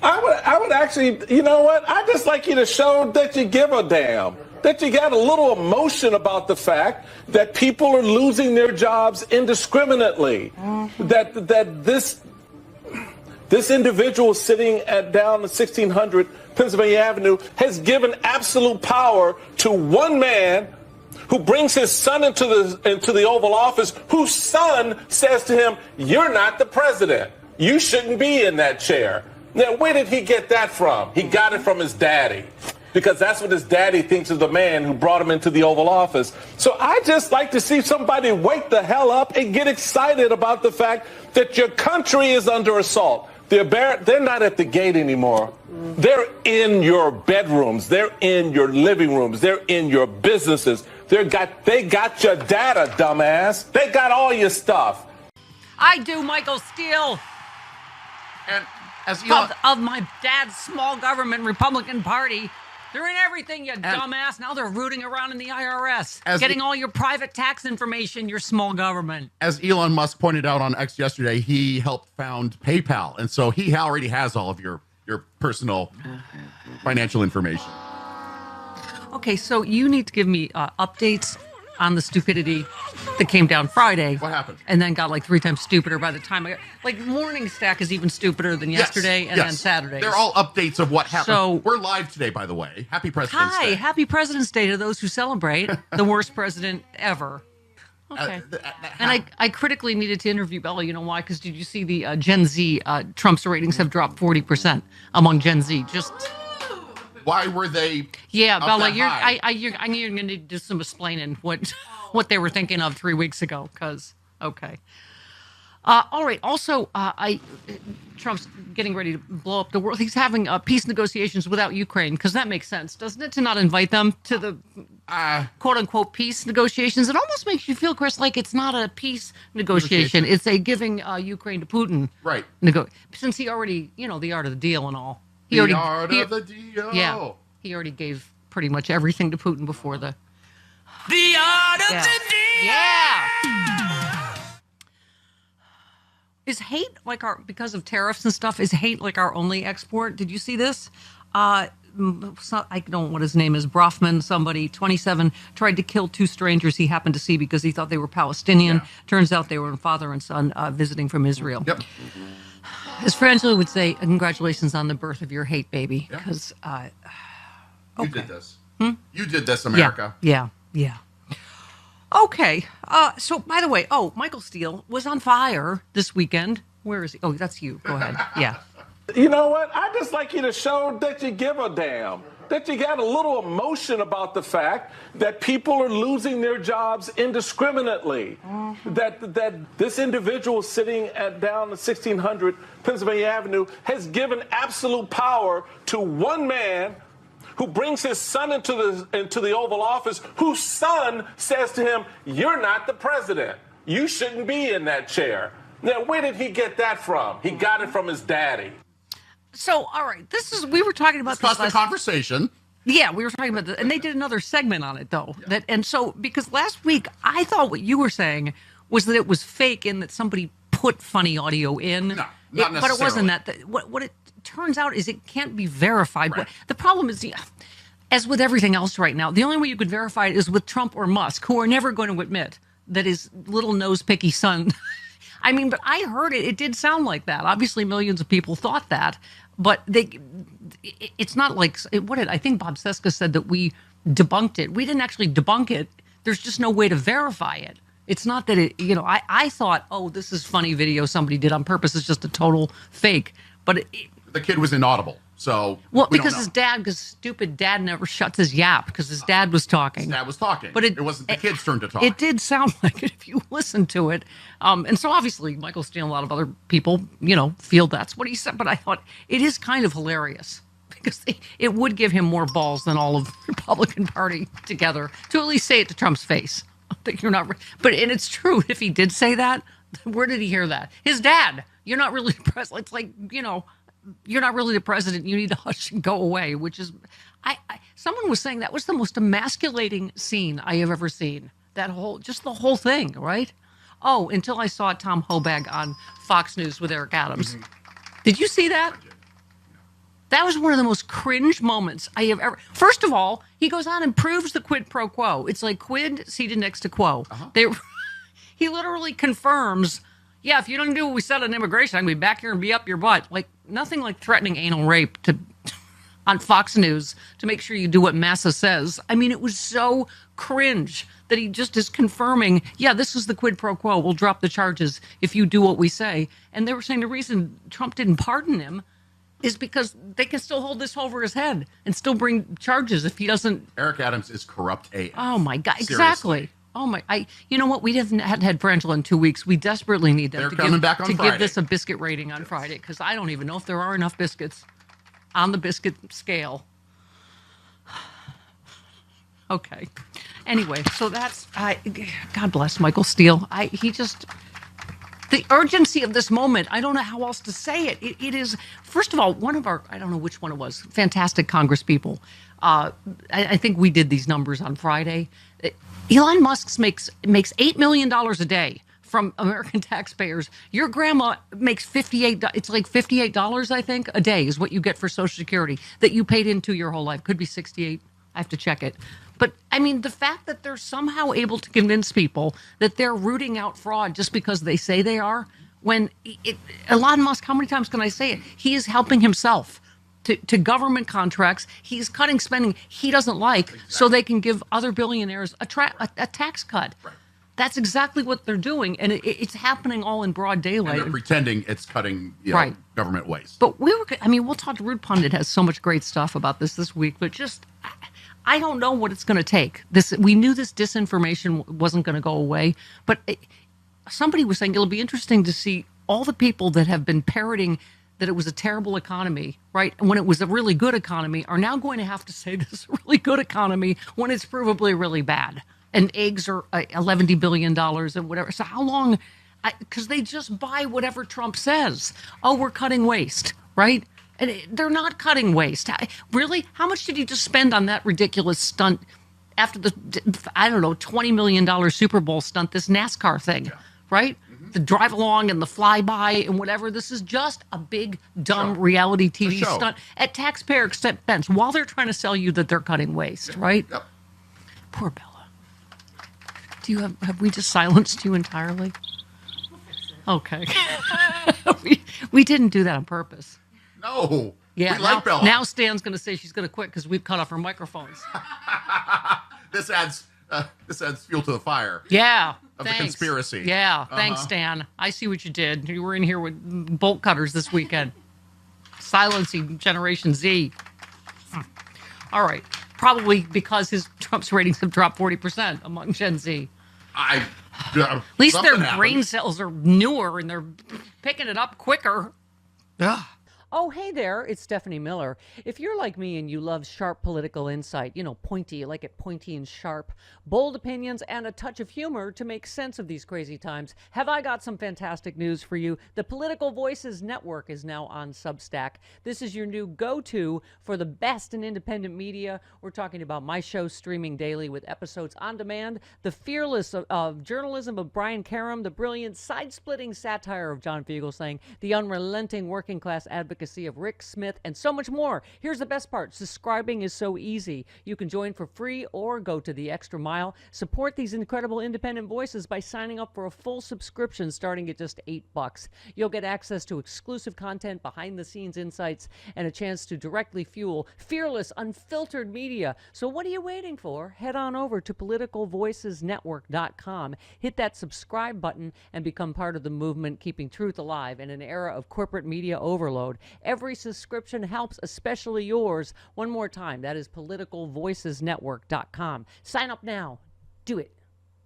I would actually, you know what? I'd just like you to show that you give a damn, that you got a little emotion about the fact that people are losing their jobs indiscriminately, that this individual sitting down the 1600 Pennsylvania Avenue has given absolute power to one man who brings his son into the Oval Office, whose son says to him, "You're not the president. You shouldn't be in that chair." Now, where did he get that from? He got it from his daddy, because that's what his daddy thinks of the man who brought him into the Oval Office. So I just like to see somebody wake the hell up and get excited about the fact that your country is under assault. They're not at the gate anymore. They're in your bedrooms. They're in your living rooms. They're in your businesses. They got your data, dumbass. They got all your stuff. I do, Michael Steele. And as of my dad's small government Republican Party. They're in everything, you dumbass. Now they're rooting around in the IRS, getting all your private tax information, your small government. As Elon Musk pointed out on X yesterday, he helped found PayPal. And so he already has all of your personal financial information. Okay, so you need to give me updates on the stupidity that came down Friday. What happened? And then got like 3 times stupider by the time I got, like, morning stack is even stupider than yesterday and then Saturday. They're all updates of what happened. So, we're live today, by the way. Happy President's Day. Hi, happy President's Day to those who celebrate the worst president ever. Okay. And I critically needed to interview Bella. You know why? Because did you see the Gen Z, Trump's ratings have dropped 40% among Gen Z. Just... Why were they? Yeah, Bella, you're going to need to do some explaining what they were thinking of 3 weeks ago. Because okay, all right. Also, Trump's getting ready to blow up the world. He's having peace negotiations without Ukraine, because that makes sense, doesn't it? To not invite them to the quote unquote peace negotiations. It almost makes you feel, Chris, like it's not a peace negotiation. It's a giving Ukraine to Putin. Right. Since he already, the art of the deal and all. The art of the deal. Yeah, he already gave pretty much everything to Putin before the art of the deal. Yeah. Is hate like because of tariffs and stuff? Is hate like our only export? Did you see this? I don't know what his name is. Brofman, somebody, 27, tried to kill 2 strangers he happened to see because he thought they were Palestinian. Yeah. Turns out they were father and son visiting from Israel. Yep. As Frangela would say, congratulations on the birth of your hate baby. Because you did this. You did this, America. Yeah. Okay. So, by the way, Michael Steele was on fire this weekend. Where is he? Oh, that's you. Go ahead. Yeah. You know what? I'd just like you to show that you give a damn, that you got a little emotion about the fact that people are losing their jobs indiscriminately, that this individual sitting down the 1600 Pennsylvania Avenue has given absolute power to one man who brings his son into the Oval Office, whose son says to him, "You're not the president. You shouldn't be in that chair." Now, where did he get that from? He got it from his daddy. So, all right, we were talking about this last conversation. Yeah, we were talking about this, and they did another segment on it, though. Yeah. Because last week, I thought what you were saying was that it was fake in that somebody put funny audio in. No, not necessarily. But it wasn't that. What it turns out is it can't be verified. Right. The problem is, as with everything else right now, the only way you could verify it is with Trump or Musk, who are never going to admit that his little nose-picky son... I mean, but I heard it. It did sound like that. Obviously, millions of people thought that. But it's not like, I think Bob Cesca said that we debunked it. We didn't actually debunk it. There's just no way to verify it. It's not that I thought, this is funny video somebody did on purpose. It's just a total fake. But the kid was inaudible. So because his stupid dad never shuts his yap because his dad was talking. His dad was talking. But it wasn't the kid's turn to talk. It did sound like it if you listen to it. And so obviously Michael Steele and a lot of other people, feel that's what he said. But I thought it is kind of hilarious because it would give him more balls than all of the Republican Party together to at least say it to Trump's face. That you're not. But and it's true. If he did say that, where did he hear that? His dad. You're not really the president. It's like, you're not really the president. You need to hush and go away, which is, someone was saying that was the most emasculating scene I have ever seen. Just the whole thing, right? Oh, until I saw Tom Hobag on Fox News with Eric Adams. Mm-hmm. Did you see that? That was one of the most cringe moments I have ever. First of all, he goes on and proves the quid pro quo. It's like quid seated next to quo. He literally confirms, yeah, if you don't do what we said on immigration, I'm going to be back here and be up your butt. Like, nothing like threatening anal rape on Fox News to make sure you do what Massa says. I mean, it was so cringe that he just is confirming, yeah, this is the quid pro quo. We'll drop the charges if you do what we say. And they were saying the reason Trump didn't pardon him is because they can still hold this over his head and still bring charges if he doesn't. Eric Adams is corrupt AF. Oh, my God. Seriously. Exactly. Oh, my. You know what? We haven't had Frangela in 2 weeks. We desperately need them They're coming back on Friday. Give this a biscuit rating on Friday, because I don't even know if there are enough biscuits on the biscuit scale. Okay. Anyway, so that's, God bless Michael Steele. The urgency of this moment, I don't know how else to say it. It is, first of all, one of our, I don't know which one it was, fantastic Congress people. I think we did these numbers on Friday. Elon Musk makes $8 million a day from American taxpayers. Your grandma makes $58. It's like $58, I think, a day is what you get for Social Security that you paid into your whole life. Could be 68. I have to check it. But I mean, the fact that they're somehow able to convince people that they're rooting out fraud just because they say they are, when Elon Musk, how many times can I say it? He is helping himself to government contracts. He's cutting spending he doesn't like so they can give other billionaires a tax cut. Right. That's exactly what they're doing, and it's happening all in broad daylight. And they're pretending it's cutting government waste. But we'll talk to Rude Pundit has so much great stuff about this week, but just I don't know what it's going to take. We knew this disinformation wasn't going to go away, but somebody was saying it'll be interesting to see all the people that have been parroting that it was a terrible economy, right, when it was a really good economy, are now going to have to say this is a really good economy when it's provably really bad. And eggs are $11 billion and whatever. So how long? Because they just buy whatever Trump says. Oh, we're cutting waste, right? And they're not cutting waste. Really? How much did you just spend on that ridiculous stunt after the, I don't know, $20 million Super Bowl stunt, this NASCAR thing, right? Mm-hmm. The drive along and the flyby and whatever. This is just a big, dumb reality TV stunt at taxpayer expense while they're trying to sell you that they're cutting waste, right? Yep. Poor Bella. Have we just silenced you entirely? Okay. we didn't do that on purpose. No. Yeah. We like Bella. Now Stan's going to say she's going to quit because we've cut off her microphones. This adds fuel to the fire. Yeah. Of the conspiracy. Yeah. Thanks, Stan. I see what you did. You were in here with bolt cutters this weekend. Silencing Generation Z. All right. Probably because Trump's ratings have dropped 40% among Gen Z. At least their brain cells are newer and they're picking it up quicker. Yeah. Oh, hey there, it's Stephanie Miller. If you're like me and you love sharp political insight, pointy, you like it pointy and sharp, bold opinions, and a touch of humor to make sense of these crazy times, have I got some fantastic news for you. The Political Voices Network is now on Substack. This is your new go-to for the best in independent media. We're talking about my show streaming daily with episodes on demand, the fearless of journalism of Brian Karem, the brilliant side-splitting satire of John Fugelsang, the unrelenting working-class advocacy of Rick Smith, and so much more. Here's the best part. Subscribing is so easy. You can join for free or go to the extra mile. Support these incredible independent voices by signing up for a full subscription starting at just $8. You'll get access to exclusive content, behind-the-scenes insights, and a chance to directly fuel fearless, unfiltered media. So what are you waiting for? Head on over to politicalvoicesnetwork.com. Hit that subscribe button and become part of the movement keeping truth alive in an era of corporate media overload. Every subscription helps, especially yours. One more time, that is politicalvoicesnetwork.com. Sign up now. Do it.